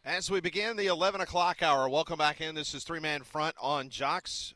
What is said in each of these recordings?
As we begin the 11 o'clock hour, welcome back in. This is Three-Man Front on Jocks.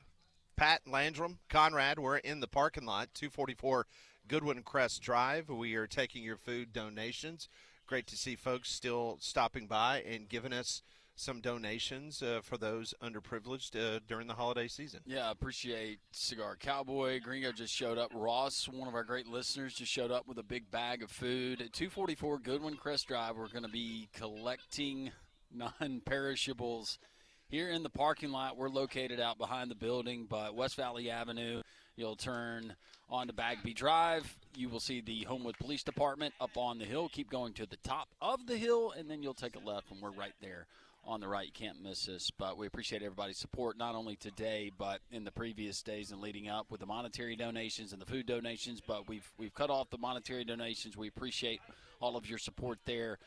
Pat, Landrum, Conrad, we're in the parking lot, 244 Goodwin Crest Drive. We are taking your food donations. Great to see folks still stopping by and giving us some donations for those underprivileged during the holiday season. Yeah, I appreciate Cigar Cowboy. Gringo just showed up. Ross, one of our great listeners, just showed up with a big bag of food. At 244 Goodwin Crest Drive, we're going to be collecting non-perishables here in the parking lot. We're located out behind the building, but West Valley Avenue, you'll turn onto Bagby Drive. You will see the Homewood Police Department up on the hill. Keep going to the top of the hill, and then you'll take a left, and we're right there on the right. You can't miss us, but we appreciate everybody's support, not only today, but in the previous days and leading up with the monetary donations and the food donations, but we've cut off the monetary donations. We appreciate all of your support there.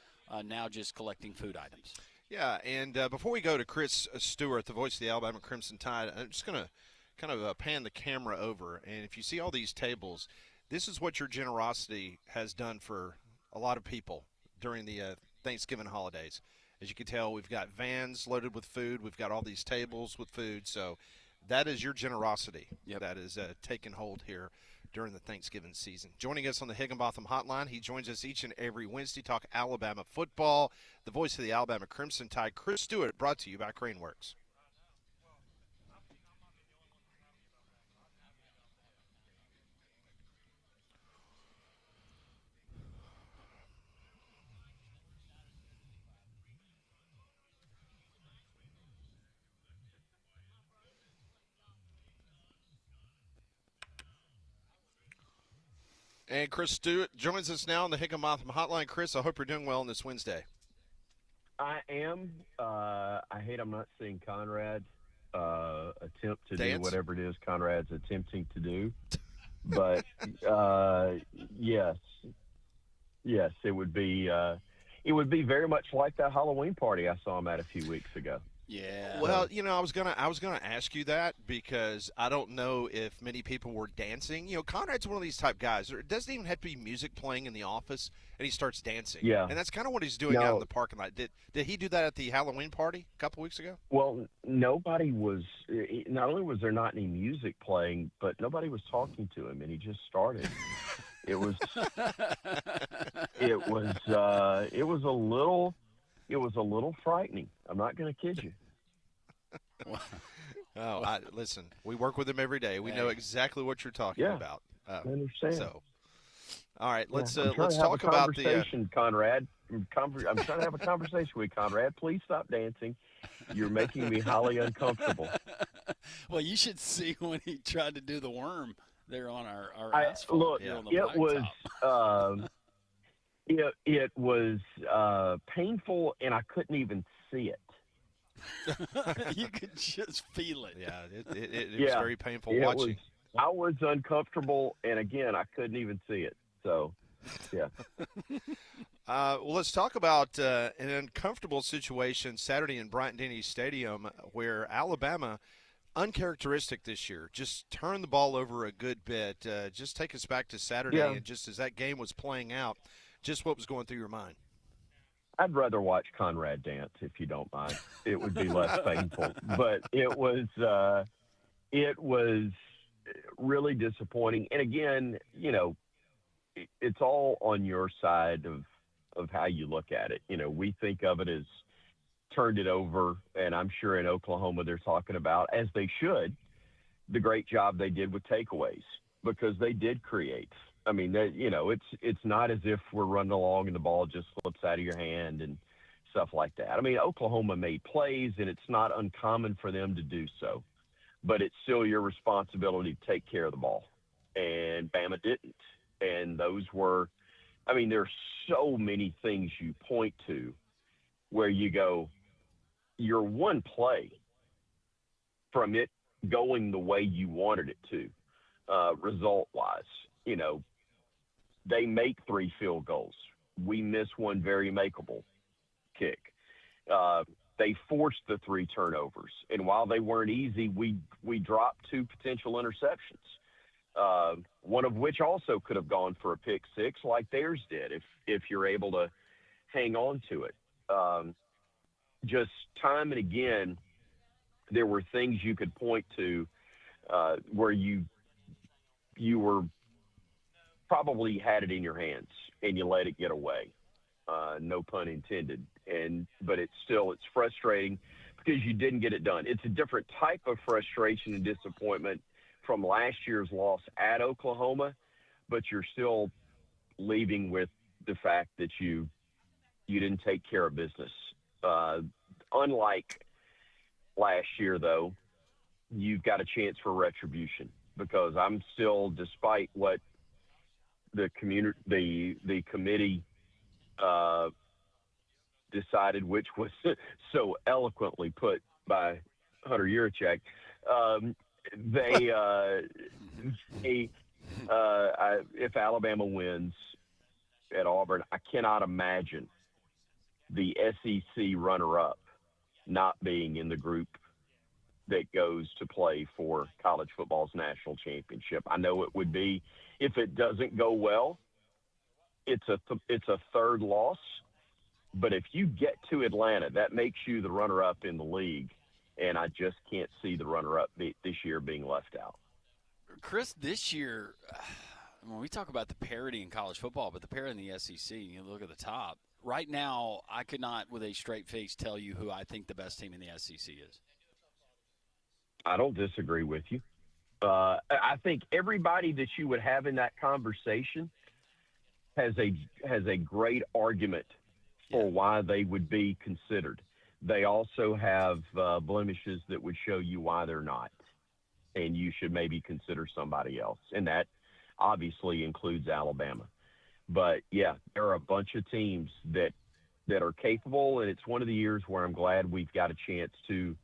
Now just collecting food items. Yeah, and before we go to Chris Stewart, the voice of the Alabama Crimson Tide, I'm just going to kind of pan the camera over. And if you see all these tables, this is what your generosity has done for a lot of people during the Thanksgiving holidays. As you can tell, we've got vans loaded with food. We've got all these tables with food. So that is your generosity that is taking hold here during the Thanksgiving season. Joining us on the Higginbotham Hotline, he joins us each and every Wednesday, talk Alabama football. The voice of the Alabama Crimson Tide, Chris Stewart, brought to you by Craneworks. And Chris Stewart joins us now on the Higginbotham Hotline. Chris, I hope you're doing well on this Wednesday. I am. I hate I'm not seeing Conrad attempt to Dance? do whatever it is Conrad's attempting to do. But yes, it would be very much like that Halloween party I saw him at a few weeks ago. Yeah. Well, I was gonna ask you that because I don't know if many people were dancing. Conrad's one of these type guys. There doesn't even have to be music playing in the office, and he starts dancing. Yeah. And that's kind of what he's doing out in the parking lot. Did he do that at the Halloween party a couple weeks ago? Well, nobody was. Not only was there not any music playing, but nobody was talking to him, and he just started. It was a little frightening. I'm not going to kid you. Listen, we work with him every day. We know exactly what you're talking about. I understand. So, all right, let's let's talk about the conversation, Conrad. I'm trying to have a conversation with Conrad. Please stop dancing. You're making me highly uncomfortable. Well, you should see when he tried to do the worm there on our asphalt. Look, here on the it was. blacktop. It was painful, and I couldn't even see it. You could just feel it. Yeah, it was very painful watching. I was uncomfortable, and again, I couldn't even see it. So, yeah. Well, let's talk about an uncomfortable situation Saturday in Bryant-Denny Stadium where Alabama, uncharacteristic this year, just turned the ball over a good bit. Just take us back to Saturday, and just as that game was playing out, just what was going through your mind? I'd rather watch Conrad dance, if you don't mind. It would be less painful. But it was really disappointing. And again, it's all on your side of how you look at it. We think of it as turned it over, and I'm sure in Oklahoma they're talking about, as they should, the great job they did with takeaways, because they did create. I mean, it's not as if we're running along and the ball just slips out of your hand and stuff like that. I mean, Oklahoma made plays, and it's not uncommon for them to do so. But it's still your responsibility to take care of the ball. And Bama didn't. And those were – I mean, there's so many things you point to where you go, you're one play from it going the way you wanted it to, result-wise. They make 3 field goals. We miss one very makeable kick. They forced the 3 turnovers. And while they weren't easy, we dropped 2 potential interceptions, one of which also could have gone for a pick six like theirs did if you're able to hang on to it. just time and again, there were things you could point to where you were probably had it in your hands and you let it get away. No pun intended. But it's frustrating because you didn't get it done. It's a different type of frustration and disappointment from last year's loss at Oklahoma, but you're still leaving with the fact that you didn't take care of business. Unlike last year, though, you've got a chance for retribution because I'm still, despite what the committee decided, which was so eloquently put by Hunter Yurachek, if Alabama wins at Auburn, I cannot imagine the SEC runner-up not being in the group that goes to play for college football's national championship. I know it would be, if it doesn't go well, it's a third loss. But if you get to Atlanta, that makes you the runner-up in the league, and I just can't see the runner-up this year being left out. Chris, this year, when we talk about the parity in college football, but the parity in the SEC, you look at the top. Right now, I could not, with a straight face, tell you who I think the best team in the SEC is. I don't disagree with you. I think everybody that you would have in that conversation has a great argument for why they would be considered. They also have blemishes that would show you why they're not, and you should maybe consider somebody else, and that obviously includes Alabama. But, yeah, there are a bunch of teams that are capable, and it's one of the years where I'm glad we've got a chance to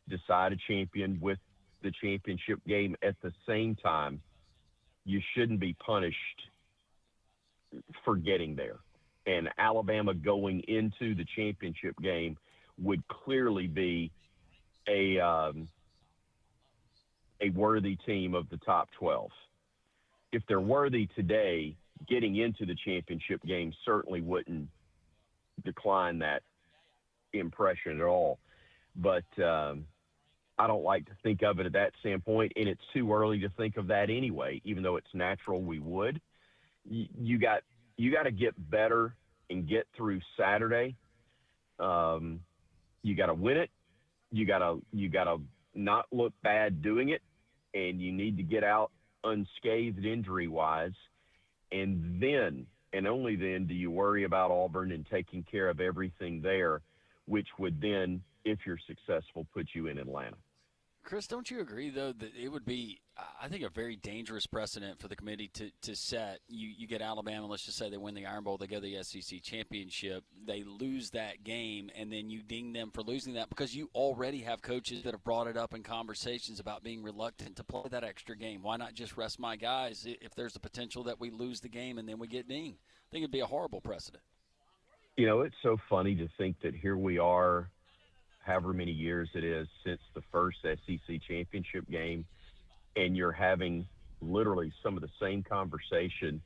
decide a champion with the championship game. At the same time, you shouldn't be punished for getting there. And Alabama going into the championship game would clearly be a worthy team of the top 12. If they're worthy today, getting into the championship game certainly wouldn't decline that impression at all. But I don't like to think of it at that standpoint, and it's too early to think of that anyway, even though it's natural we would. You got to get better and get through Saturday. You got to win it. You got to not look bad doing it, and you need to get out unscathed injury-wise. And then, and only then, do you worry about Auburn and taking care of everything there, which would then, if you're successful, put you in Atlanta. Chris, don't you agree, though, that it would be, I think, a very dangerous precedent for the committee to set? You get Alabama, let's just say they win the Iron Bowl, they go to the SEC championship, they lose that game, and then you ding them for losing that because you already have coaches that have brought it up in conversations about being reluctant to play that extra game. Why not just rest my guys if there's the potential that we lose the game and then we get dinged? I think it'd be a horrible precedent. You know, it's so funny to think that here we are, however many years it is since the first SEC championship game, and you're having literally some of the same conversation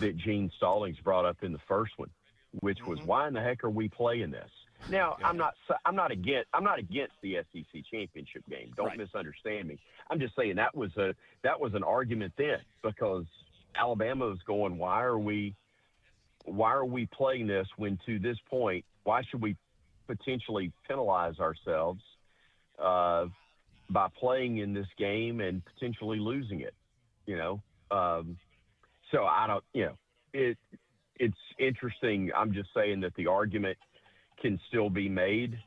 that Gene Stallings brought up in the first one, which was, why in the heck are we playing this? Now, I'm not against the SEC championship game. Don't misunderstand me. I'm just saying that was an argument then, because Alabama was going, why are we playing this when, to this point, why should we potentially penalize ourselves by playing in this game and potentially losing it, So I don't, it's interesting. I'm just saying that the argument can still be made.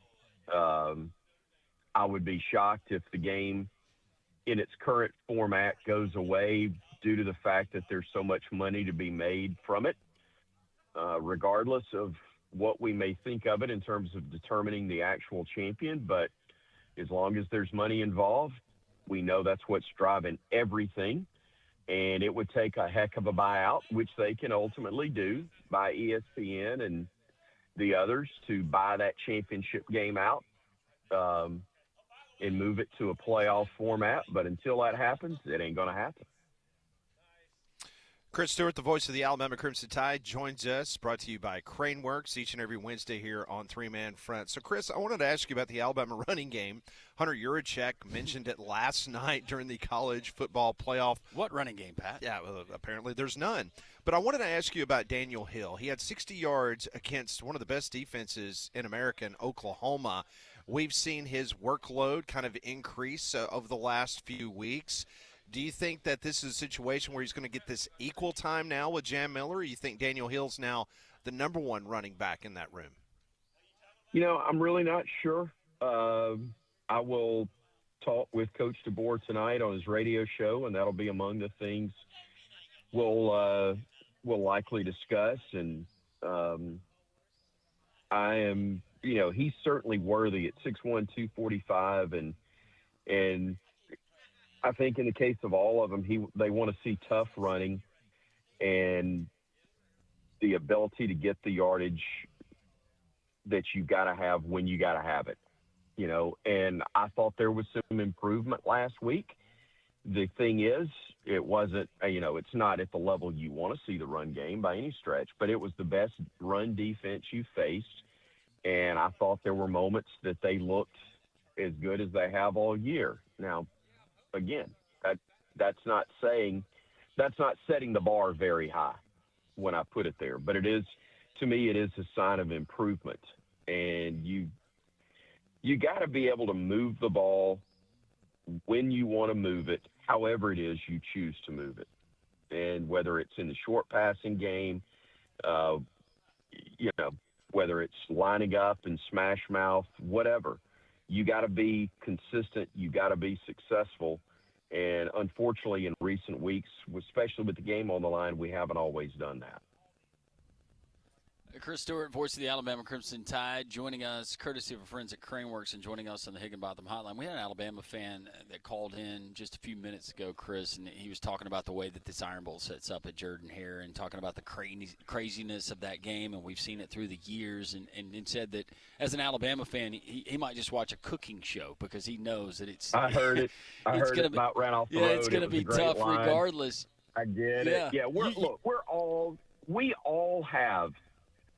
I would be shocked if the game in its current format goes away due to the fact that there's so much money to be made from it, regardless of what we may think of it in terms of determining the actual champion. But as long as there's money involved, we know that's what's driving everything. And it would take a heck of a buyout, which they can ultimately do by ESPN and the others, to buy that championship game out and move it to a playoff format. But until that happens, it ain't going to happen. Chris Stewart, the voice of the Alabama Crimson Tide, joins us, brought to you by Craneworks, each and every Wednesday here on Three Man Front. So, Chris, I wanted to ask you about the Alabama running game. Hunter Yurachek mentioned it last night during the college football playoff. What running game, Pat? Yeah, well, apparently there's none. But I wanted to ask you about Daniel Hill. He had 60 yards against one of the best defenses in America, in Oklahoma. We've seen his workload kind of increase over the last few weeks. Do you think that this is a situation where he's going to get this equal time now with Jam Miller, or you think Daniel Hill's now the number one running back in that room? I'm really not sure. I will talk with Coach DeBoer tonight on his radio show, and that'll be among the things we'll likely discuss. And I am, he's certainly worthy at 6'1", 245, and I think in the case of all of them, they want to see tough running and the ability to get the yardage that you got to have when you got to have it, And I thought there was some improvement last week. The thing is, it wasn't, it's not at the level you want to see the run game by any stretch, but it was the best run defense you faced. And I thought there were moments that they looked as good as they have all year. Now, again, that's not setting the bar very high when I put it there, but it is, to me, it is a sign of improvement. And you got to be able to move the ball when you want to move it, however it is you choose to move it. And whether it's in the short passing game, whether it's lining up and smash mouth, whatever, you got to be consistent. You got to be successful. And unfortunately, in recent weeks, especially with the game on the line, we haven't always done that. Chris Stewart, voice of the Alabama Crimson Tide, joining us courtesy of our friends at Craneworks and joining us on the Higginbotham Hotline. We had an Alabama fan that called in just a few minutes ago, Chris, and he was talking about the way that this Iron Bowl sets up at Jordan-Hare and talking about the craziness of that game, and we've seen it through the years, and said that as an Alabama fan, he might just watch a cooking show because he knows that it's – I heard it. I heard it about ran off the road. Yeah, it's going to be tough regardless. I get it. Yeah, we all have –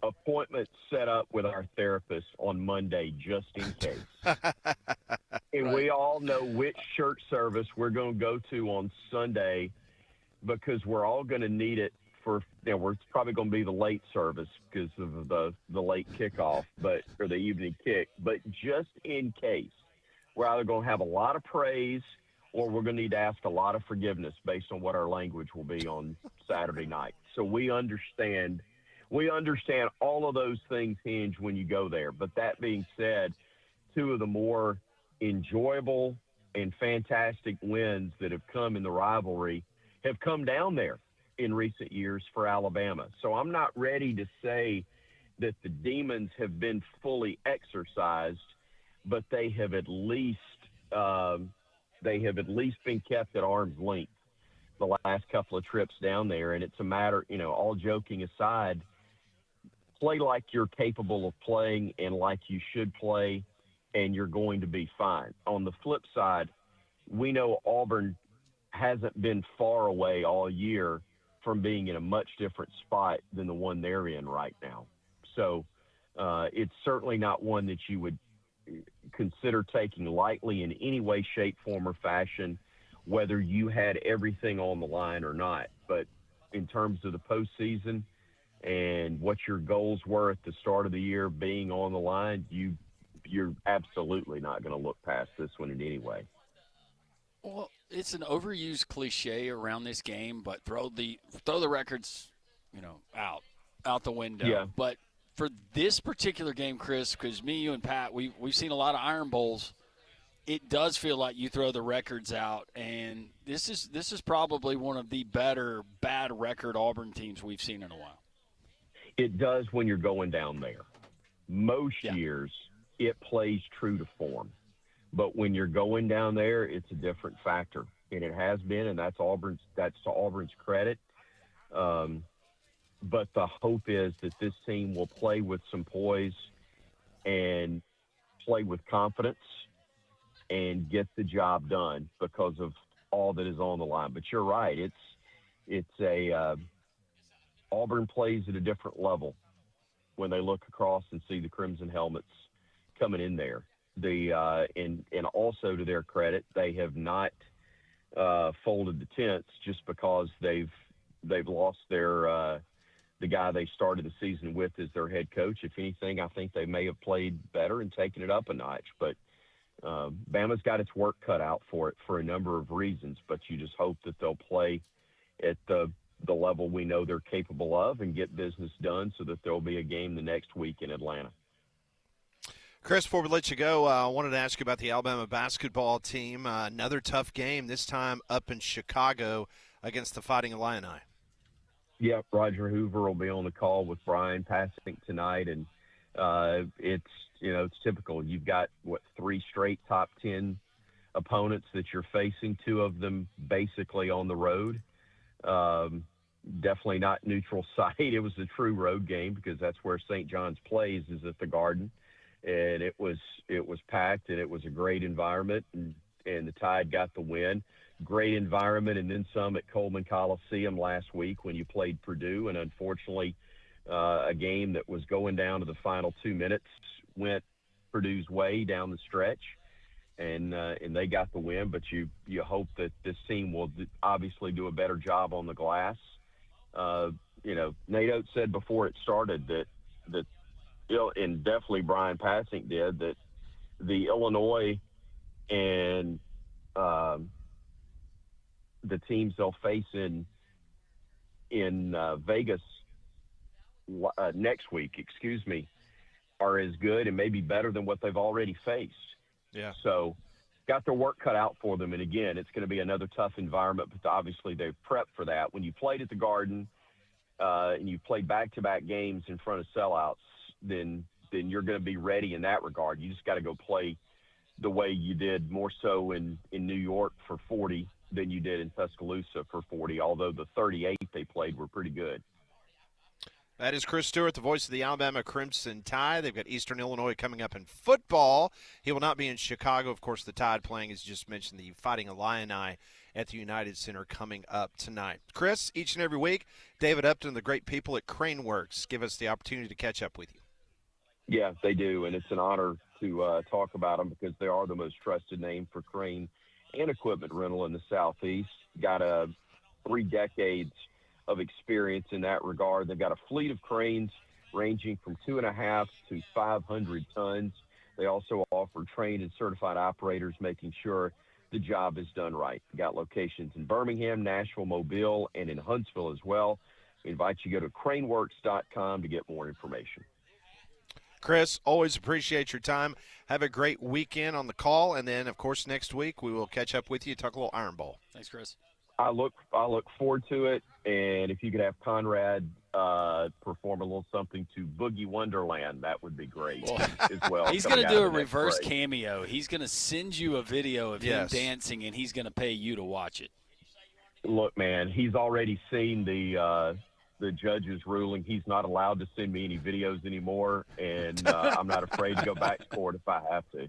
appointment set up with our therapist on Monday just in case. And Right. We all know which church service we're going to go to on Sunday because we're all going to need it for, it's probably going to be the late service because of the late kickoff, or the evening kick. But just in case, we're either going to have a lot of praise or we're going to need to ask a lot of forgiveness based on what our language will be on Saturday night. So we understand all of those things hinge when you go there. But that being said, two of the more enjoyable and fantastic wins that have come in the rivalry have come down there in recent years for Alabama. So I'm not ready to say that the demons have been fully exorcised, but they have at least been kept at arm's length the last couple of trips down there. And it's a matter, all joking aside, play like you're capable of playing and like you should play, and you're going to be fine. On the flip side, we know Auburn hasn't been far away all year from being in a much different spot than the one they're in right now. So it's certainly not one that you would consider taking lightly in any way, shape, form, or fashion, whether you had everything on the line or not. But in terms of the postseason and what your goals were at the start of the year being on the line, you're absolutely not going to look past this one in any way. Well, it's an overused cliche around this game, but throw the records, out the window. Yeah. But for this particular game, Chris, because me, you, and Pat, we've seen a lot of Iron Bowls. It does feel like you throw the records out, and this is probably one of the better bad record Auburn teams we've seen in a while. It does when you're going down there. Most years, it plays true to form. But when you're going down there, it's a different factor. And it has been, and that's to Auburn's credit. But the hope is that this team will play with some poise and play with confidence and get the job done because of all that is on the line. But you're right. it's a Auburn plays at a different level when they look across and see the Crimson helmets coming in there. And also to their credit, they have not folded the tents just because they've lost their the guy they started the season with as their head coach. If anything, I think they may have played better and taken it up a notch. But Bama's got its work cut out for it for a number of reasons. But you just hope that they'll play at the level we know they're capable of and get business done so that there'll be a game the next week in Atlanta. Chris, before we let you go, I wanted to ask you about the Alabama basketball team. Another tough game, this time up in Chicago against the Fighting Illini. Yeah, Roger Hoover will be on the call with Brian Passink tonight, and it's typical. You've got, 3 straight top 10 opponents that you're facing, 2 of them basically on the road. Definitely not neutral site. It was a true road game because that's where St. John's plays, is at the Garden. And it was packed, and it was a great environment, and the Tide got the win. Great environment, and then some at Coleman Coliseum last week when you played Purdue, and unfortunately a game that was going down to the final 2 minutes went Purdue's way down the stretch, and they got the win. But you hope that this team will obviously do a better job on the glass. Nate Oates said before it started that and definitely Brian Passink did, that the Illinois and the teams they'll face in Vegas next week, are as good and maybe better than what they've already faced. Yeah. So got their work cut out for them. And again, it's going to be another tough environment, but obviously they've prepped for that. When you played at the Garden and you played back-to-back games in front of sellouts, then you're going to be ready in that regard. You just got to go play the way you did more so in New York for 40 than you did in Tuscaloosa for 40, although the 38 they played were pretty good. That is Chris Stewart, the voice of the Alabama Crimson Tide. They've got Eastern Illinois coming up in football. He will not be in Chicago. Of course, the Tide playing, as just mentioned, the Fighting Illini at the United Center coming up tonight. Chris, each and every week, David Upton and the great people at Craneworks give us the opportunity to catch up with you. Yeah, they do, and it's an honor to talk about them because they are the most trusted name for crane and equipment rental in the Southeast. Got 3 decades of experience in that regard. They've got a fleet of cranes ranging from 2.5 to 500 tons. They also offer trained and certified operators, making sure the job is done right. They got locations in Birmingham, Nashville, Mobile, and in Huntsville as well. We invite you to go to craneworks.com to get more information. Chris, always appreciate your time. Have a great weekend on the call, and then, of course, next week we will catch up with you, talk a little Iron Bowl. Thanks, Chris. I look forward to it, and if you could have Conrad perform a little something to Boogie Wonderland, that would be great as well. He's going to do a reverse cameo. He's going to send you a video of him dancing, and he's going to pay you to watch it. Look, man, he's already seen the judge's ruling. He's not allowed to send me any videos anymore, and I'm not afraid to go back for it if I have to.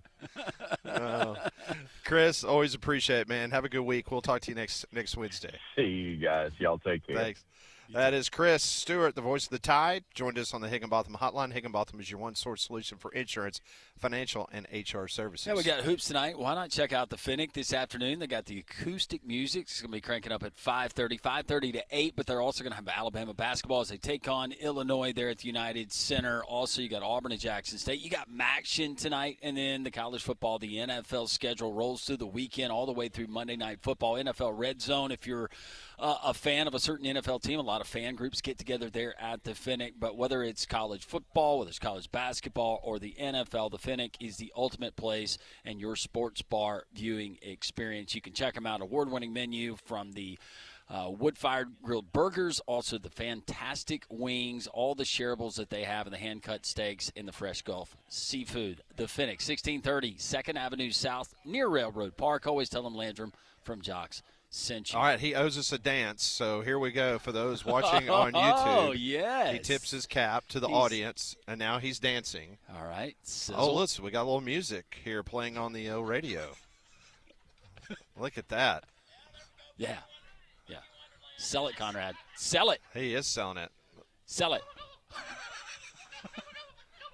Chris, always appreciate it, man. Have a good week. We'll talk to you next Wednesday. See you guys. Y'all take care. Thanks. That is Chris Stewart, the voice of the Tide, joined us on the Higginbotham Hotline. Higginbotham is your one-source solution for insurance, financial, and HR services. Yeah, we got hoops tonight. Why not check out the Finnick this afternoon? They got the acoustic music. It's going to be cranking up at 5:30 to 8, but they're also going to have Alabama basketball as they take on Illinois there at the United Center. Also, you got Auburn and Jackson State. You got Maction tonight, and then the college football, the NFL schedule rolls through the weekend all the way through Monday Night Football. NFL Red Zone, if you're a fan of a certain NFL team, a lot of fan groups get together there at the Finnick. But whether it's college football, whether it's college basketball, or the NFL, the Finnick is the ultimate place and your sports bar viewing experience. You can check them out. Award-winning menu from the wood-fired grilled burgers, also the fantastic wings, all the shareables that they have, and the hand-cut steaks and the fresh Gulf seafood. The Finnick, 1630 2nd Avenue South, near Railroad Park. Always tell them Landrum from Jocks sent you. All right, he owes us a dance, so here we go for those watching on YouTube. Oh, yes. He tips his cap to the audience, and now he's dancing. All right. Sizzle. Oh, listen, we got a little music here playing on the radio. Look at that. Yeah. Sell it, Conrad. Sell it. He is selling it. Sell it.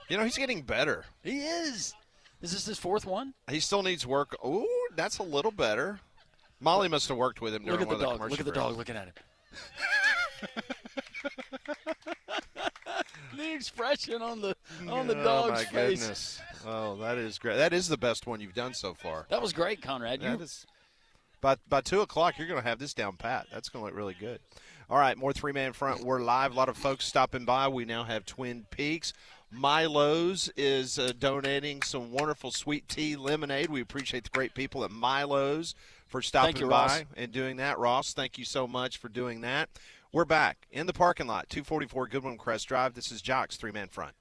You know, he's getting better. He is. Is this his fourth one? He still needs work. Ooh, that's a little better. Molly must have worked with him during Look at one the of the dog. commercial Look at the breaks. dog looking at him. The expression on the dog's face. Oh, my goodness. Oh, that is great. That is the best one you've done so far. That was great, Conrad. That is. By 2 o'clock, you're going to have this down pat. That's going to look really good. All right, more three-man front. We're live. A lot of folks stopping by. We now have Twin Peaks. Milo's is donating some wonderful sweet tea lemonade. We appreciate the great people at Milo's for stopping you, by Ross. and doing that. Ross, thank you so much for doing that. We're back in the parking lot, 244 Goodwin Crest Drive. This is Jock's three-man front.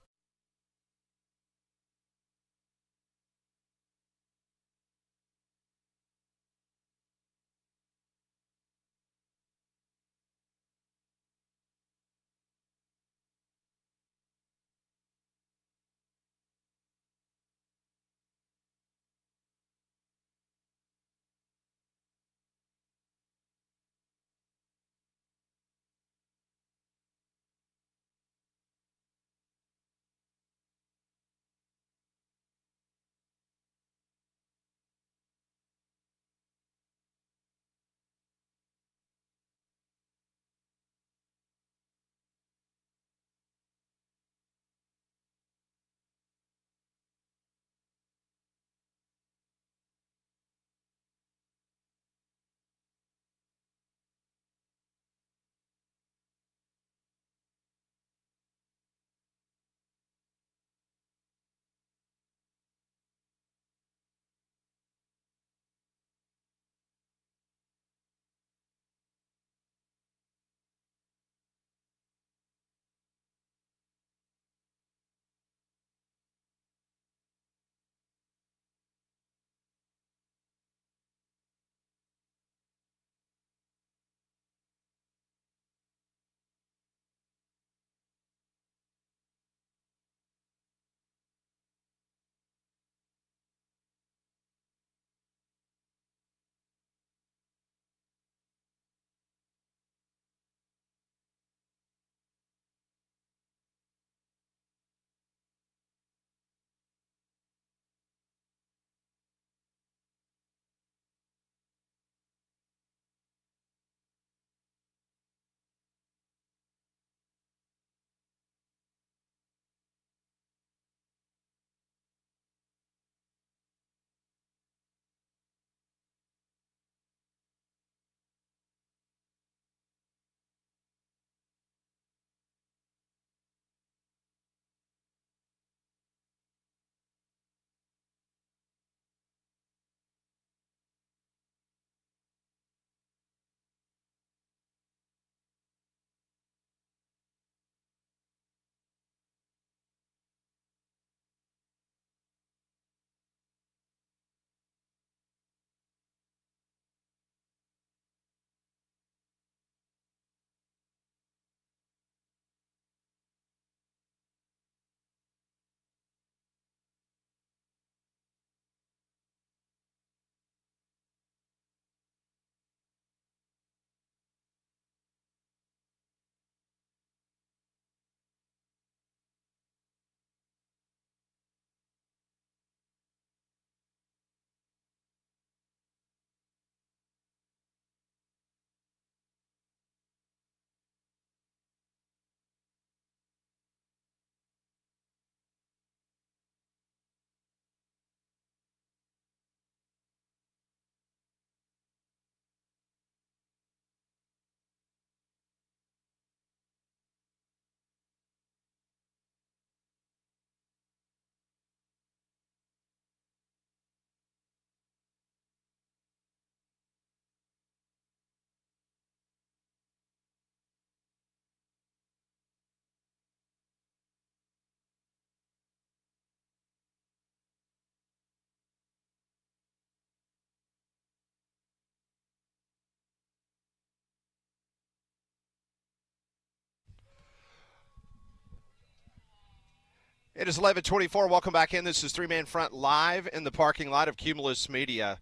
It is 11:24. Welcome back in. This is Three Man Front live in the parking lot of Cumulus Media.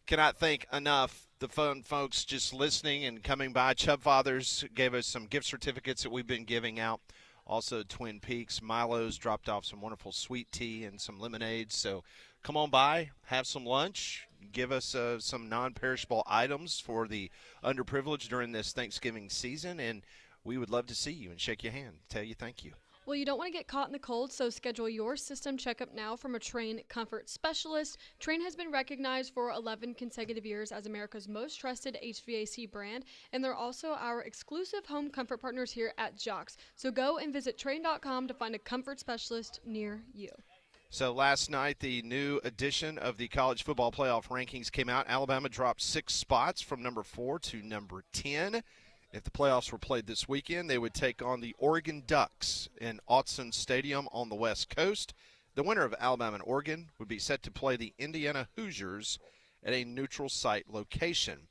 Cannot thank enough the fun folks just listening and coming by. Chubb Fathers gave us some gift certificates that we've been giving out. Also, Twin Peaks, Milo's dropped off some wonderful sweet tea and some lemonade. So come on by, have some lunch, give us some non-perishable items for the underprivileged during this Thanksgiving season, and we would love to see you and shake your hand, tell you thank you. Well, you don't want to get caught in the cold, so schedule your system checkup now from a Train comfort specialist. Train has been recognized for 11 consecutive years as America's most trusted HVAC brand, and they're also our exclusive home comfort partners here at Jocks. So go and visit Train.com to find a comfort specialist near you. So last night, the new edition of the college football playoff rankings came out. Alabama dropped 6 spots from number 4 to number 10. If the playoffs were played this weekend, they would take on the Oregon Ducks in Autzen Stadium on the West Coast. The winner of Alabama and Oregon would be set to play the Indiana Hoosiers at a neutral site location.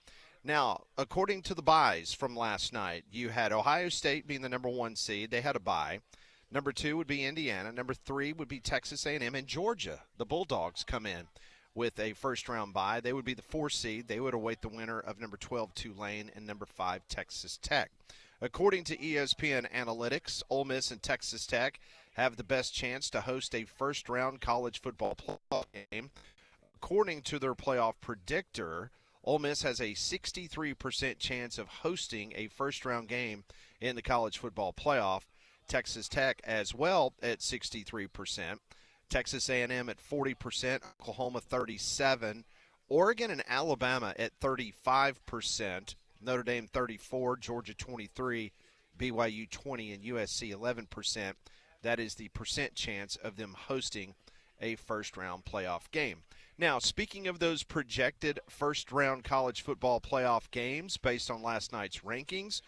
Now, according to the buys from last night, you had Ohio State being the number 1 seed. They had a bye. Number 2 would be Indiana. Number 3 would be Texas A&M, and Georgia. The Bulldogs come in with a first-round bye. They would be the 4 seed. They would await the winner of number 12, Tulane, and number 5, Texas Tech. According to ESPN Analytics, Ole Miss and Texas Tech have the best chance to host a first-round college football playoff game. According to their playoff predictor, Ole Miss has a 63% chance of hosting a first-round game in the college football playoff. Texas Tech as well at 63%. Texas A&M at 40%, Oklahoma 37%, Oregon and Alabama at 35%, Notre Dame 34%, Georgia 23%, BYU 20%, and USC 11%. That is the percent chance of them hosting a first-round playoff game. Now, speaking of those projected first-round college football playoff games based on last night's rankings,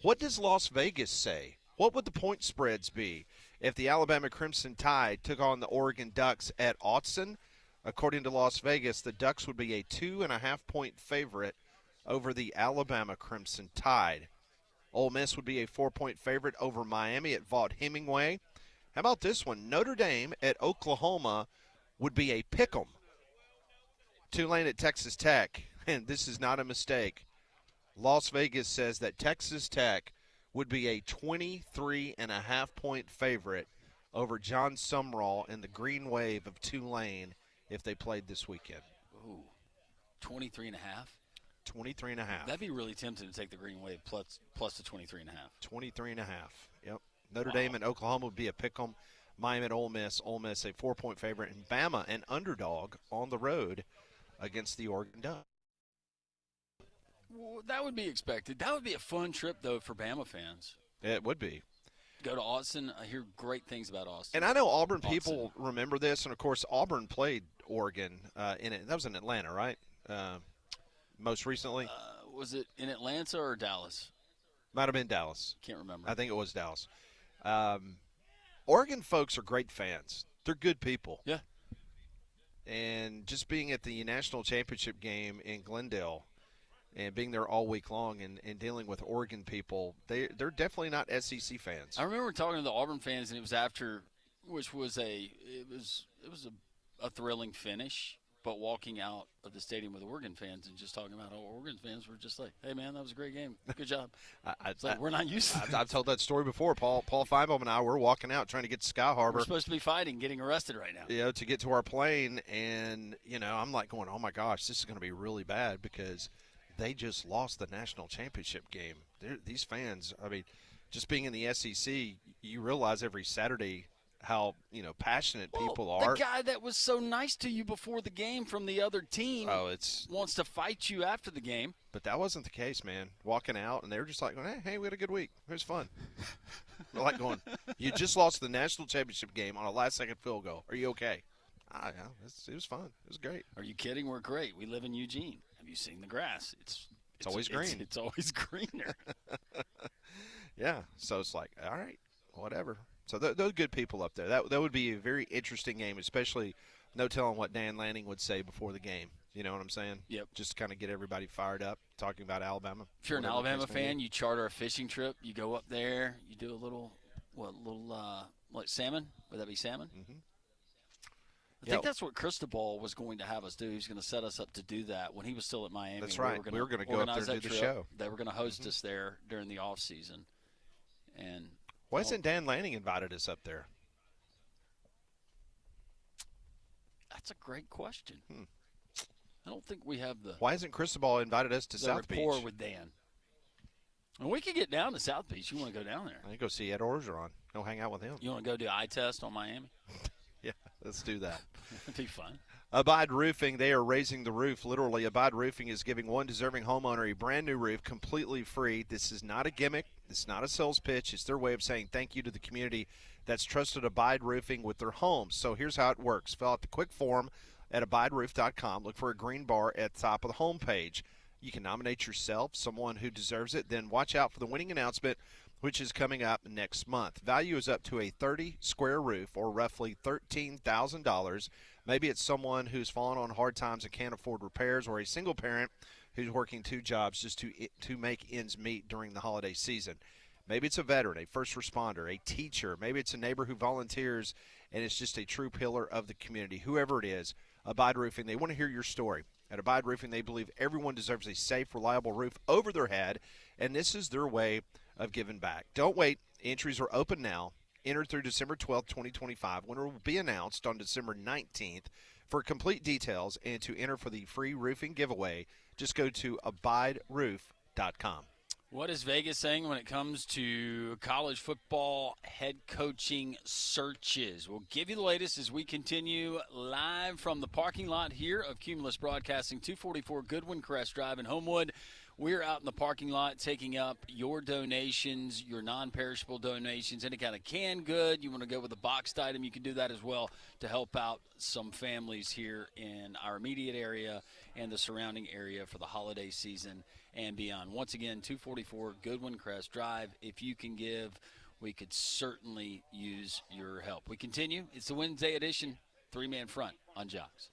what does Las Vegas say? What would the point spreads be if the Alabama Crimson Tide took on the Oregon Ducks at Autzen? According to Las Vegas, the Ducks would be a 2.5-point favorite over the Alabama Crimson Tide. Ole Miss would be a 4-point favorite over Miami at Vaught Hemingway. How about this one? Notre Dame at Oklahoma would be a pick'em. Tulane at Texas Tech, and this is not a mistake. Las Vegas says that Texas Tech would be a 23.5-point favorite over John Sumrall and the Green Wave of Tulane if they played this weekend. Ooh, 23.5? 23.5. That'd be really tempting to take the Green Wave plus the 23.5. 23.5, yep. Notre Dame and Oklahoma would be a pick'em. Miami and Ole Miss a 4-point favorite, and Bama an underdog on the road against the Oregon Ducks. Well, that would be expected. That would be a fun trip, though, for Bama fans. It would be. Go to Austin. I hear great things about Austin. And I know Auburn people remember this, and, of course, Auburn played Oregon in it. That was in Atlanta, right? Most recently. Was it in Atlanta or Dallas? Might have been Dallas. Can't remember. I think it was Dallas. Oregon folks are great fans. They're good people. Yeah. And just being at the national championship game in Glendale and being there all week long and dealing with Oregon people, they're definitely not SEC fans. I remember talking to the Auburn fans, and it was after, which was a thrilling finish. But walking out of the stadium with Oregon fans and just talking about how Oregon fans were just like, "Hey man, that was a great game. Good job." It's like we're not used to that. I've told that story before. Paul Feinbaum and I were walking out trying to get to Sky Harbor. We're supposed to be fighting, getting arrested right now. To get to our plane, and I'm like going, "Oh my gosh, this is going to be really bad," because they just lost the national championship game. These fans, I mean, just being in the SEC, you realize every Saturday how passionate people are. The guy that was so nice to you before the game from the other team wants to fight you after the game. But that wasn't the case, man. Walking out, and they were just like, hey, we had a good week. It was fun. Like going, you just lost the national championship game on a last-second field goal. Are you okay? Yeah, it was fun. It was great. Are you kidding? We're great. We live in Eugene. Have you seen the grass? It's always green. It's always greener. Yeah, so it's like, all right, whatever. So those good people up there. That would be a very interesting game, especially no telling what Dan Lanning would say before the game. You know what I'm saying? Yep. Just to kind of get everybody fired up, talking about Alabama. If you're an Alabama fan, you charter a fishing trip. You go up there. You do a little like salmon. Would that be salmon? Mm-hmm. I think that's what Cristobal was going to have us do. He was going to set us up to do that when he was still at Miami. That's right. We were going to go up there and do the show. They were going to host us there during the off season. And why hasn't Dan Lanning invited us up there? That's a great question. I don't think we have the. Why hasn't Cristobal invited us to South Beach? Rapport with Dan. And we could get down to South Beach. You want to go down there? I can go see Ed Orgeron. Go hang out with him. You want to go do eye test on Miami? Yeah, let's do that. It'd be fun. Abide Roofing, they are raising the roof. Literally, Abide Roofing is giving one deserving homeowner a brand new roof completely free. This is not a gimmick. It's not a sales pitch. It's their way of saying thank you to the community that's trusted Abide Roofing with their homes. So here's how it works. Fill out the quick form at abideroof.com. Look for a green bar at the top of the homepage. You can nominate yourself, someone who deserves it. Then watch out for the winning announcement, which is coming up next month. Value is up to a 30-square roof, or roughly $13,000. Maybe it's someone who's fallen on hard times and can't afford repairs, or a single parent who's working 2 jobs just to make ends meet during the holiday season. Maybe it's a veteran, a first responder, a teacher. Maybe it's a neighbor who volunteers and is just a true pillar of the community. Whoever it is, Abide Roofing, they want to hear your story. At Abide Roofing, they believe everyone deserves a safe, reliable roof over their head, and this is their way of giving back. Don't wait. Entries are open now. Enter through December 12th, 2025, when it will be announced on December 19th. For complete details and to enter for the free roofing giveaway, just go to abideroof.com. What is Vegas saying when it comes to college football head coaching searches? We'll give you the latest as we continue live from the parking lot here of Cumulus Broadcasting, 244 Goodwin Crest Drive in Homewood. We're out in the parking lot taking up your donations, your non-perishable donations, any kind of canned good. You want to go with a boxed item, you can do that as well to help out some families here in our immediate area and the surrounding area for the holiday season and beyond. Once again, 244 Goodwin Crest Drive. If you can give, we could certainly use your help. We continue. It's the Wednesday edition, 3-man front on Jocks.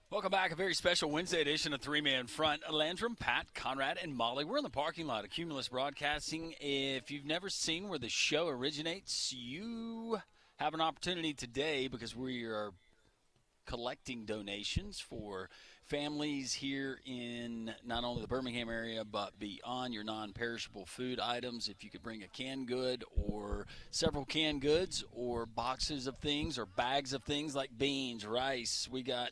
Welcome back. A very special Wednesday edition of Three Man Front. Landrum, Pat, Conrad, and Molly. We're in the parking lot of Cumulus Broadcasting. If you've never seen where the show originates, you have an opportunity today because we are collecting donations for families here in not only the Birmingham area but beyond, your non-perishable food items. If you could bring a canned good or several canned goods or boxes of things or bags of things like beans, rice. We got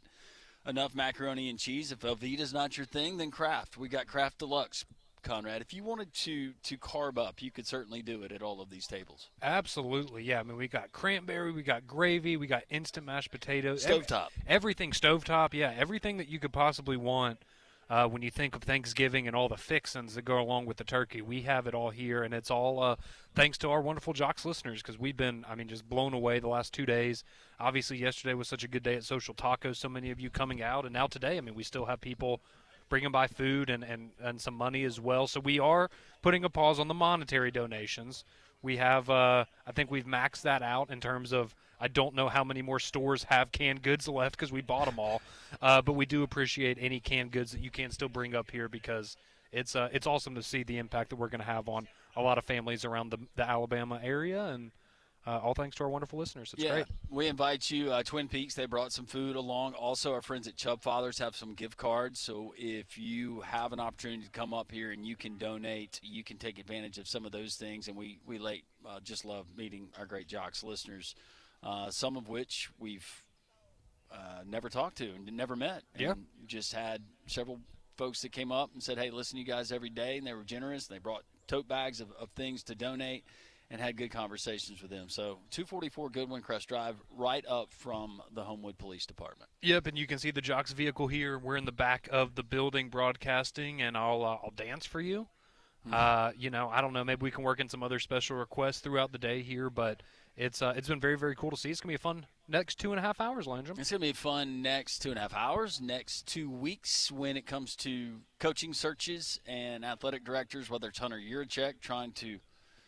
enough macaroni and cheese. If Velveeta's not your thing, then Kraft. We got Kraft Deluxe. Conrad, if you wanted to carb up, you could certainly do it at all of these tables. Absolutely, yeah. I mean, we got cranberry, we got gravy, we got instant mashed potatoes. Stovetop. Everything stovetop, yeah. Everything that you could possibly want when you think of Thanksgiving and all the fixings that go along with the turkey. We have it all here, and it's all thanks to our wonderful Jocks listeners because we've been, just blown away the last 2 days. Obviously, yesterday was such a good day at Social Tacos, so many of you coming out, and now today, we still have people bringing by food and some money as well. So we are putting a pause on the monetary donations. We have, I think we've maxed that out in terms of, I don't know how many more stores have canned goods left because we bought them all. But we do appreciate any canned goods that you can still bring up here because it's awesome to see the impact that we're going to have on a lot of families around the Alabama area, and all thanks to our wonderful listeners. It's great. We invite you. Twin Peaks, they brought some food along. Also, our friends at Chubb Fathers have some gift cards. So if you have an opportunity to come up here and you can donate, you can take advantage of some of those things. And we just love meeting our great Jocks listeners, some of which we've never talked to and never met. Yeah. And just had several folks that came up and said, hey, listen to you guys every day. And they were generous. They brought tote bags of things to donate and had good conversations with them. So 244 Goodwin Crest Drive, right up from the Homewood Police Department. Yep, and you can see the Jocks vehicle here. We're in the back of the building broadcasting, and I'll dance for you. I don't know, maybe we can work in some other special requests throughout the day here, but it's been very, very cool to see. It's going to be a fun next 2.5 hours, Landrum. It's going to be fun next 2.5 hours, next 2 weeks when it comes to coaching searches and athletic directors, whether it's Hunter Yurachek trying to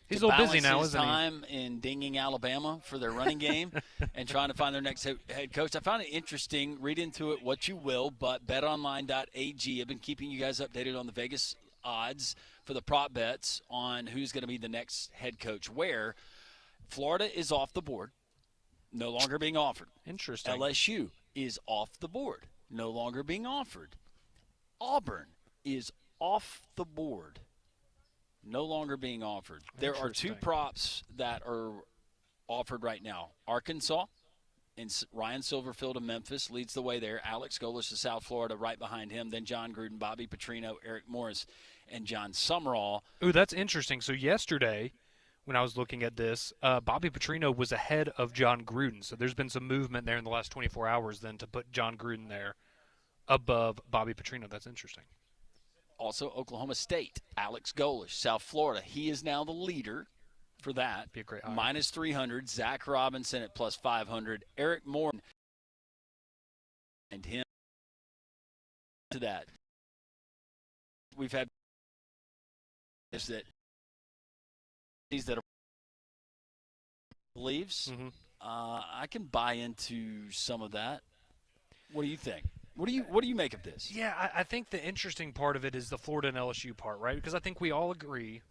He's a little busy now, his isn't he? time in dinging Alabama for their running game and trying to find their next head coach. I found it interesting. Read into it what you will, but betonline.ag have been keeping you guys updated on the Vegas odds for the prop bets on who's going to be the next head coach. Where Florida is off the board, no longer being offered. Interesting. LSU is off the board, no longer being offered. Auburn is off the board, no longer being offered. There are 2 props that are offered right now. Arkansas and Ryan Silverfield of Memphis leads the way there. Alex Golesh of South Florida right behind him. Then John Gruden, Bobby Petrino, Eric Morris, and John Summerall. Ooh, that's interesting. So yesterday when I was looking at this, Bobby Petrino was ahead of John Gruden. So there's been some movement there in the last 24 hours then to put John Gruden there above Bobby Petrino. That's interesting. Also, Oklahoma State, Alex Golesh, South Florida. He is now the leader for that. Be a great hire. Minus 300. Zach Robinson at plus 500. Eric Moore and him to that. We've had is that these that are believes. Mm-hmm. I can buy into some of that. What do you think? What do you make of this? Yeah, I think the interesting part of it is the Florida and LSU part, right? Because I think we all agree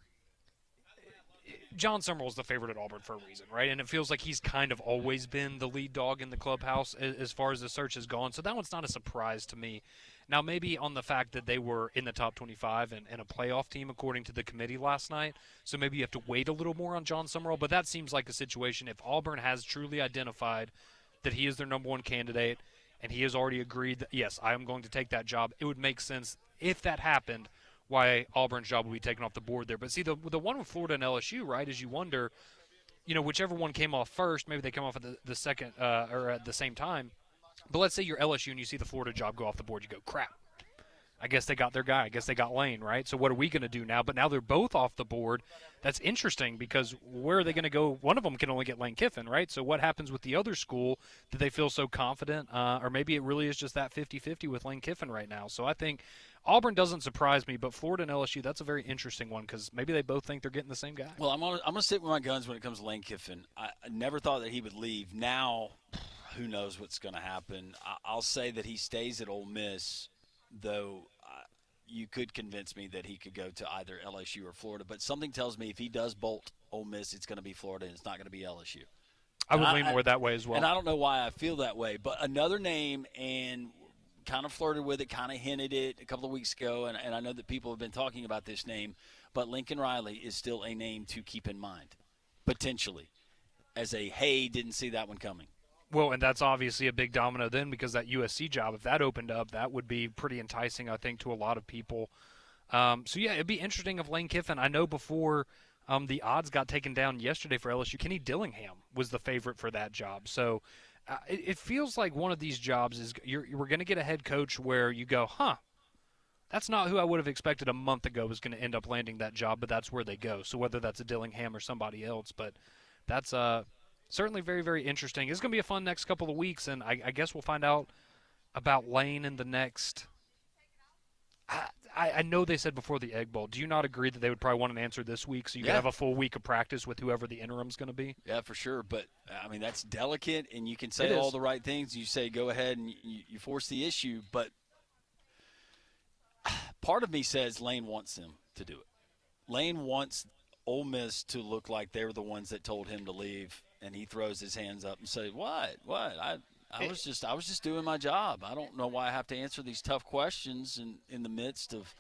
John Summerall is the favorite at Auburn for a reason, right? And it feels like he's kind of always been the lead dog in the clubhouse as far as the search has gone. So that one's not a surprise to me. Now, maybe on the fact that they were in the top 25 and a playoff team, according to the committee last night. So maybe you have to wait a little more on John Summerall. But that seems like a situation if Auburn has truly identified that he is their number one candidate and he has already agreed that, yes, I am going to take that job, it would make sense if that happened why Auburn's job would be taken off the board there. But see, the one with Florida and LSU, right, is you wonder, whichever one came off first, maybe they come off at the second or at the same time. But let's say you're LSU and you see the Florida job go off the board. You go, crap. I guess they got their guy. I guess they got Lane, right? So what are we going to do now? But now they're both off the board. That's interesting because where are they going to go? One of them can only get Lane Kiffin, right? So what happens with the other school? Do they feel so confident? Or maybe it really is just that 50-50 with Lane Kiffin right now. So I think Auburn doesn't surprise me, but Florida and LSU, that's a very interesting one because maybe they both think they're getting the same guy. Well, I'm gonna stick with my guns when it comes to Lane Kiffin. I never thought that he would leave. Now, who knows what's going to happen. I'll say that he stays at Ole Miss, though you could convince me that he could go to either LSU or Florida. But something tells me if he does bolt Ole Miss, it's going to be Florida and it's not going to be LSU. I would lean more that way as well. And I don't know why I feel that way. But another name, and kind of flirted with it, kind of hinted it a couple of weeks ago, and I know that people have been talking about this name, but Lincoln Riley is still a name to keep in mind, potentially, as a, hey, didn't see that one coming. Well, and that's obviously a big domino then, because that USC job, if that opened up, that would be pretty enticing, I think, to a lot of people. So, yeah, it'd be interesting if Lane Kiffin, I know before the odds got taken down yesterday for LSU, Kenny Dillingham was the favorite for that job. So it feels like one of these jobs is we're going to get a head coach where you go, that's not who I would have expected a month ago was going to end up landing that job, but that's where they go. So whether that's a Dillingham or somebody else, but that's certainly very, very interesting. It's going to be a fun next couple of weeks, and I guess we'll find out about Lane in the next I know they said before the Egg Bowl. Do you not agree that they would probably want an answer this week so you could have a full week of practice with whoever the interim's going to be? Yeah, for sure. But, I mean, that's delicate, and you can say all the right things. You say go ahead and you force the issue. But part of me says Lane wants them to do it. Lane wants Ole Miss to look like they were the ones that told him to leave, and he throws his hands up and says, What? I was just doing my job. I don't know why I have to answer these tough questions in the midst of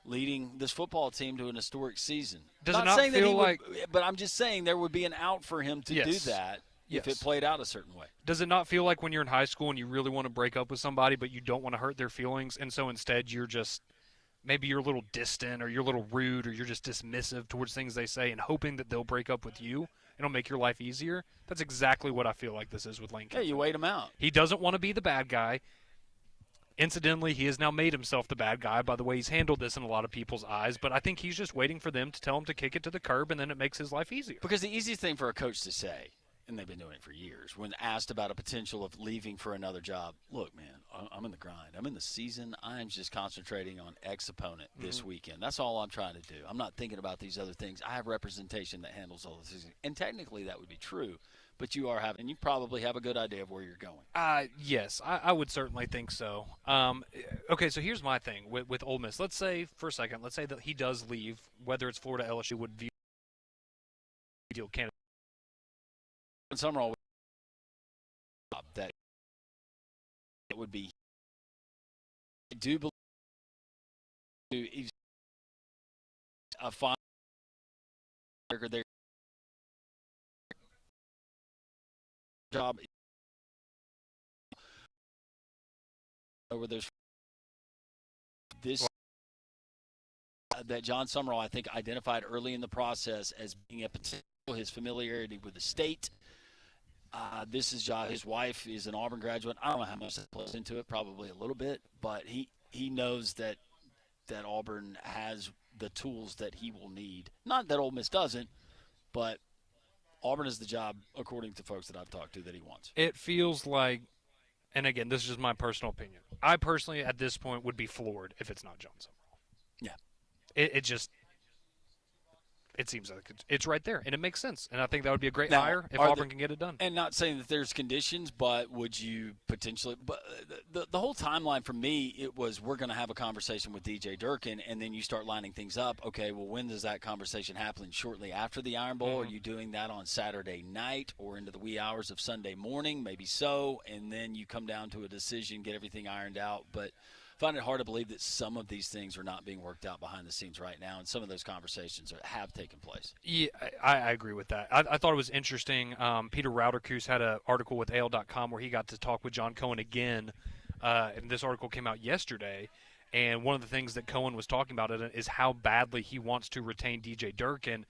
leading this football team to an historic season. Does it not feel like – but I'm just saying there would be an out for him to do that if it played out a certain way. Does it not feel like when you're in high school and you really want to break up with somebody but you don't want to hurt their feelings, and so instead you're just – maybe you're a little distant or you're a little rude or you're just dismissive towards things they say and hoping that they'll break up with you? It'll make your life easier. That's exactly what I feel like this is with Lane Kiffin. Yeah, you wait him out. He doesn't want to be the bad guy. Incidentally, he has now made himself the bad guy by the way he's handled this in a lot of people's eyes, but I think he's just waiting for them to tell him to kick it to the curb, and then it makes his life easier. Because the easiest thing for a coach to say, and they've been doing it for years, when asked about a potential of leaving for another job, look, man, I'm in the grind. I'm in the season. I'm just concentrating on X opponent this weekend. That's all I'm trying to do. I'm not thinking about these other things. I have representation that handles all this. And technically that would be true, but you probably have a good idea of where you're going. Yes, I would certainly think so. Okay, so here's my thing with Ole Miss. Let's say, for a second, that he does leave, whether it's Florida, LSU would view ideal candidate. Summerall that it would be. I do believe he's a fine there. Job over this that John Summerall, I think, identified early in the process as being a potential, his familiarity with the state. This is his wife is an Auburn graduate. I don't know how much that plays into it, probably a little bit, but he knows that Auburn has the tools that he will need. Not that Ole Miss doesn't, but Auburn is the job, according to folks that I've talked to, that he wants. It feels like, and again, this is just my personal opinion. I personally, at this point, would be floored if it's not John Summerall. Yeah. It seems like it's right there, and it makes sense. And I think that would be a great hire if Auburn can get it done. And not saying that there's conditions, but would you potentially – but the whole timeline for me, it was we're going to have a conversation with DJ Durkin, and then you start lining things up. Okay, well, when does that conversation happen? Shortly after the Iron Bowl? Are you doing that on Saturday night or into the wee hours of Sunday morning? Maybe so. And then you come down to a decision, get everything ironed out. But – I find it hard to believe that some of these things are not being worked out behind the scenes right now, and some of those conversations have taken place. Yeah, I agree with that. I thought it was interesting. Peter Rauderkus had an article with AL.com where he got to talk with John Cohen again, and this article came out yesterday. And one of the things that Cohen was talking about is how badly he wants to retain DJ Durkin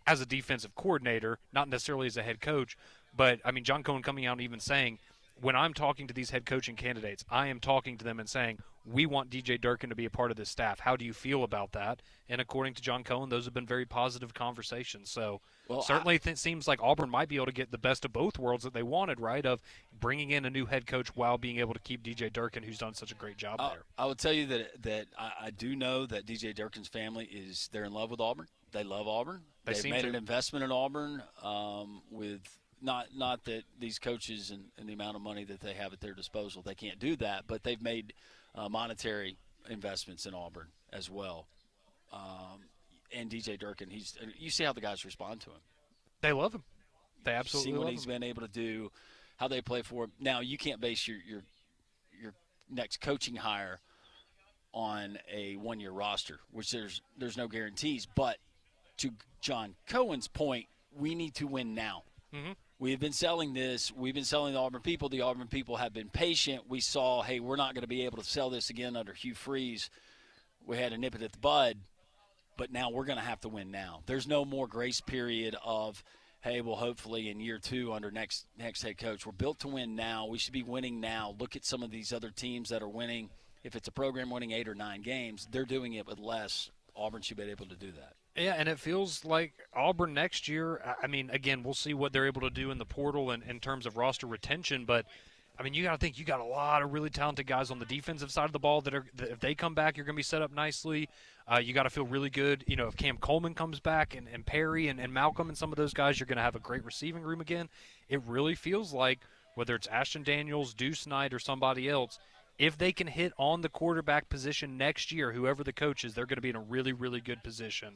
as a defensive coordinator, not necessarily as a head coach. But, I mean, John Cohen coming out and even saying, when I'm talking to these head coaching candidates, I am talking to them and saying, we want DJ Durkin to be a part of this staff. How do you feel about that? And according to John Cohen, those have been very positive conversations. So certainly it seems like Auburn might be able to get the best of both worlds that they wanted, right, of bringing in a new head coach while being able to keep DJ Durkin, who's done such a great job there. I would tell you that I do know that DJ Durkin's family they're in love with Auburn. They love Auburn. They've made an investment in Auburn with not that these coaches and the amount of money that they have at their disposal, they can't do that, but they've made monetary investments in Auburn as well. And DJ Durkin, you see how the guys respond to him. They love him. They absolutely see what love he's him. been able to do, how they play for him. Now, you can't base your next coaching hire on a one-year roster, which there's no guarantees. But to John Cohen's point, we need to win now. Mm-hmm. We have been selling this. We've been selling the Auburn people. The Auburn people have been patient. We saw, hey, we're not going to be able to sell this again under Hugh Freeze. We had to nip it at the bud, but now we're going to have to win now. There's no more grace period of, hey, well, hopefully in year 2 under next head coach. We're built to win now. We should be winning now. Look at some of these other teams that are winning. If it's a program winning 8 or 9 games, they're doing it with less. Auburn should be able to do that. Yeah, and it feels like Auburn next year, I mean, again, we'll see what they're able to do in the portal and in terms of roster retention, but, I mean, you got to think you got a lot of really talented guys on the defensive side of the ball that if they come back, you're going to be set up nicely. You got to feel really good. You know, if Cam Coleman comes back and Perry and Malcolm and some of those guys, you're going to have a great receiving room again. It really feels like, whether it's Ashton Daniels, Deuce Knight, or somebody else, if they can hit on the quarterback position next year, whoever the coach is, they're going to be in a really, really good position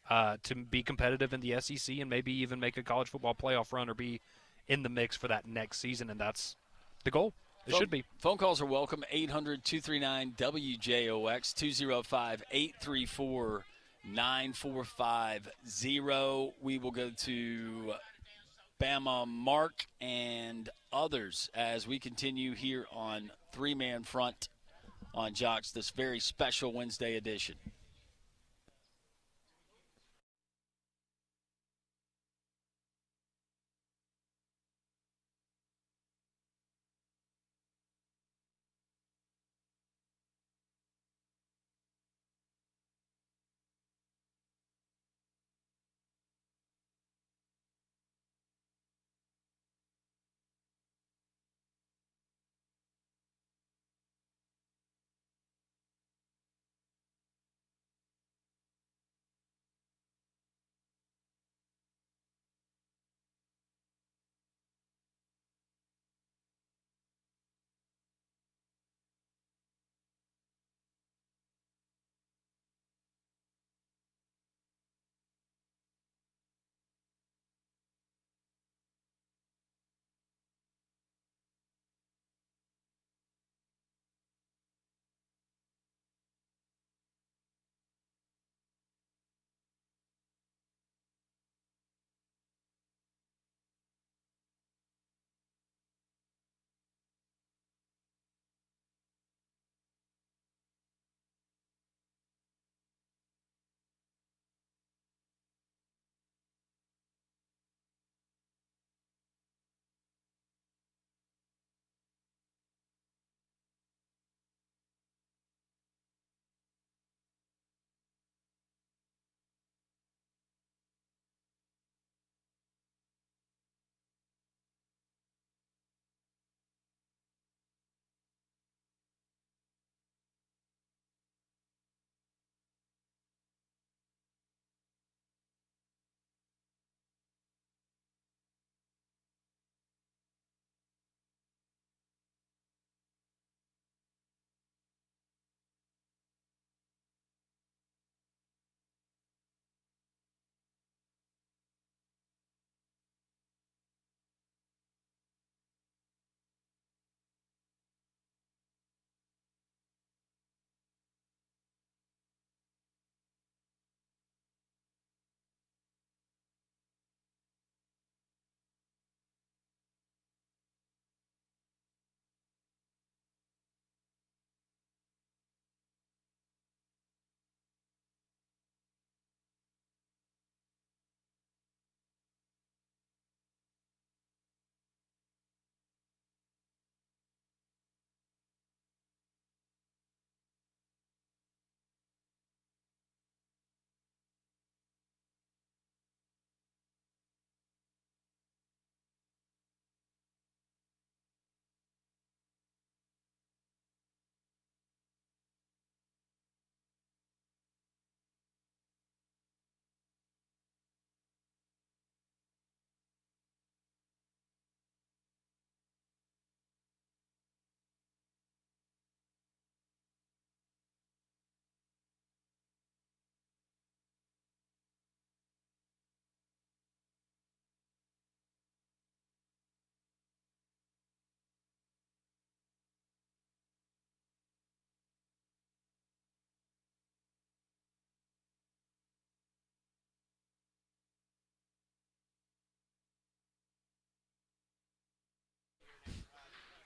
to be competitive in the SEC and maybe even make a college football playoff run or be in the mix for that next season, and that's the goal. It should be. Phone calls are welcome. 800-239-WJOX, 205-834-9450. We will go to Bama Mark and others as we continue here on Three-Man Front on Jocks, this very special Wednesday edition.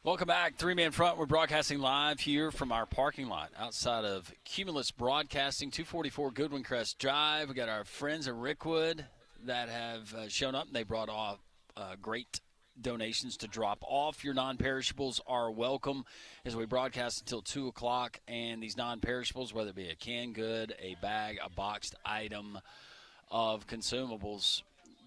Welcome back, Three Man Front. We're broadcasting live here from our parking lot outside of Cumulus Broadcasting, 244 Goodwin Crest Drive. We got our friends at Rickwood that have shown up. They brought off great donations to drop off. Your non-perishables are welcome as we broadcast until 2 o'clock. And these non-perishables, whether it be a canned good, a bag, a boxed item of consumables,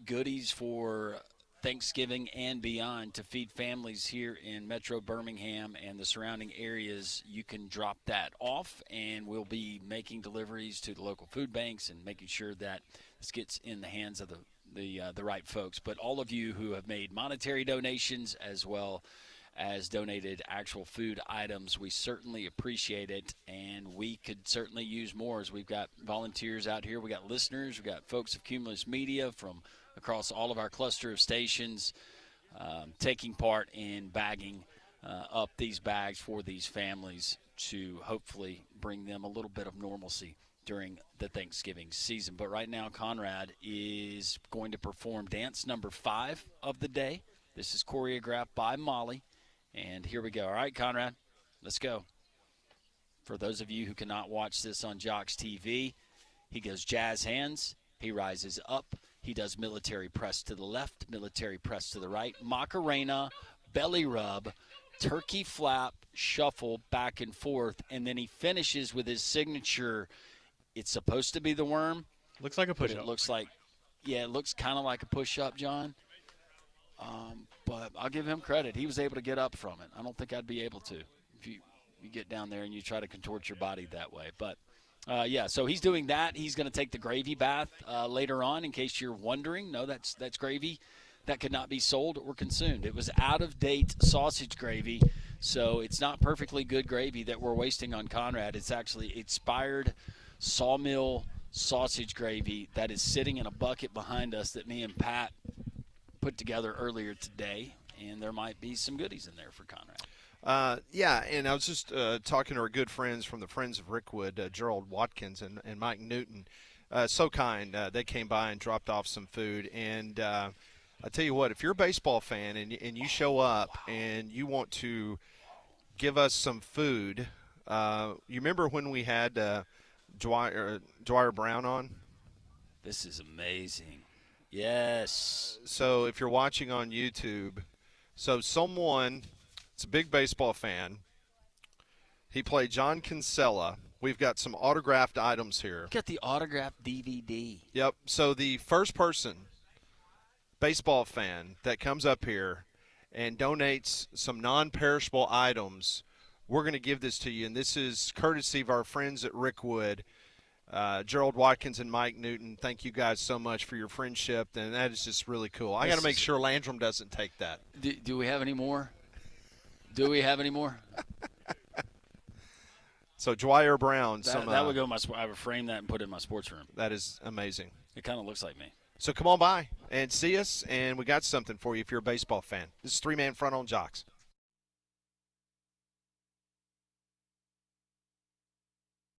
goodies for Thanksgiving and beyond to feed families here in Metro Birmingham and the surrounding areas, you can drop that off, and we'll be making deliveries to the local food banks and making sure that this gets in the hands of the right folks. But all of you who have made monetary donations as well as donated actual food items, we certainly appreciate it, and we could certainly use more as we've got volunteers out here. We got listeners, we got folks of Cumulus Media from across all of our cluster of stations taking part in bagging up these bags for these families to hopefully bring them a little bit of normalcy during the Thanksgiving season. But right now, Conrad is going to perform dance number 5 of the day. This is choreographed by Molly. And here we go. All right, Conrad, let's go. For those of you who cannot watch this on Jocks TV, he goes jazz hands. He rises up. He does military press to the left, military press to the right, Macarena, belly rub, turkey flap, shuffle back and forth, and then he finishes with his signature. It's supposed to be the worm. Looks like a push-up. It looks like, yeah, it looks kind of like a push-up, John. But I'll give him credit. He was able to get up from it. I don't think I'd be able to if you get down there and you try to contort your body that way. But, so he's doing that. He's going to take the gravy bath later on, in case you're wondering. No, that's gravy that could not be sold or consumed. It was out-of-date sausage gravy, so it's not perfectly good gravy that we're wasting on Conrad. It's actually expired sawmill sausage gravy that is sitting in a bucket behind us that me and Pat put together earlier today, and there might be some goodies in there for Conrad. And I was just talking to our good friends from the Friends of Rickwood, Gerald Watkins and Mike Newton. So kind. They came by and dropped off some food. And I tell you what, if you're a baseball fan and you show up and you want to give us some food, you remember when we had Dwyer Brown on? This is amazing. Yes. So if you're watching on YouTube, someone – it's a big baseball fan. He played John Kinsella. We've got some autographed items here. Got the autographed DVD. Yep. So the first person, baseball fan, that comes up here and donates some non-perishable items, we're going to give this to you. And this is courtesy of our friends at Rickwood, Gerald Watkins and Mike Newton. Thank you guys so much for your friendship. And that is just really cool. I got to make sure Landrum doesn't take that. Do we have any more? Do we have any more? So Dwyer Brown. That would go in I would frame that and put it in my sports room. That is amazing. It kind of looks like me. So come on by and see us, and we got something for you if you're a baseball fan. This is Three Man Front on Jocks.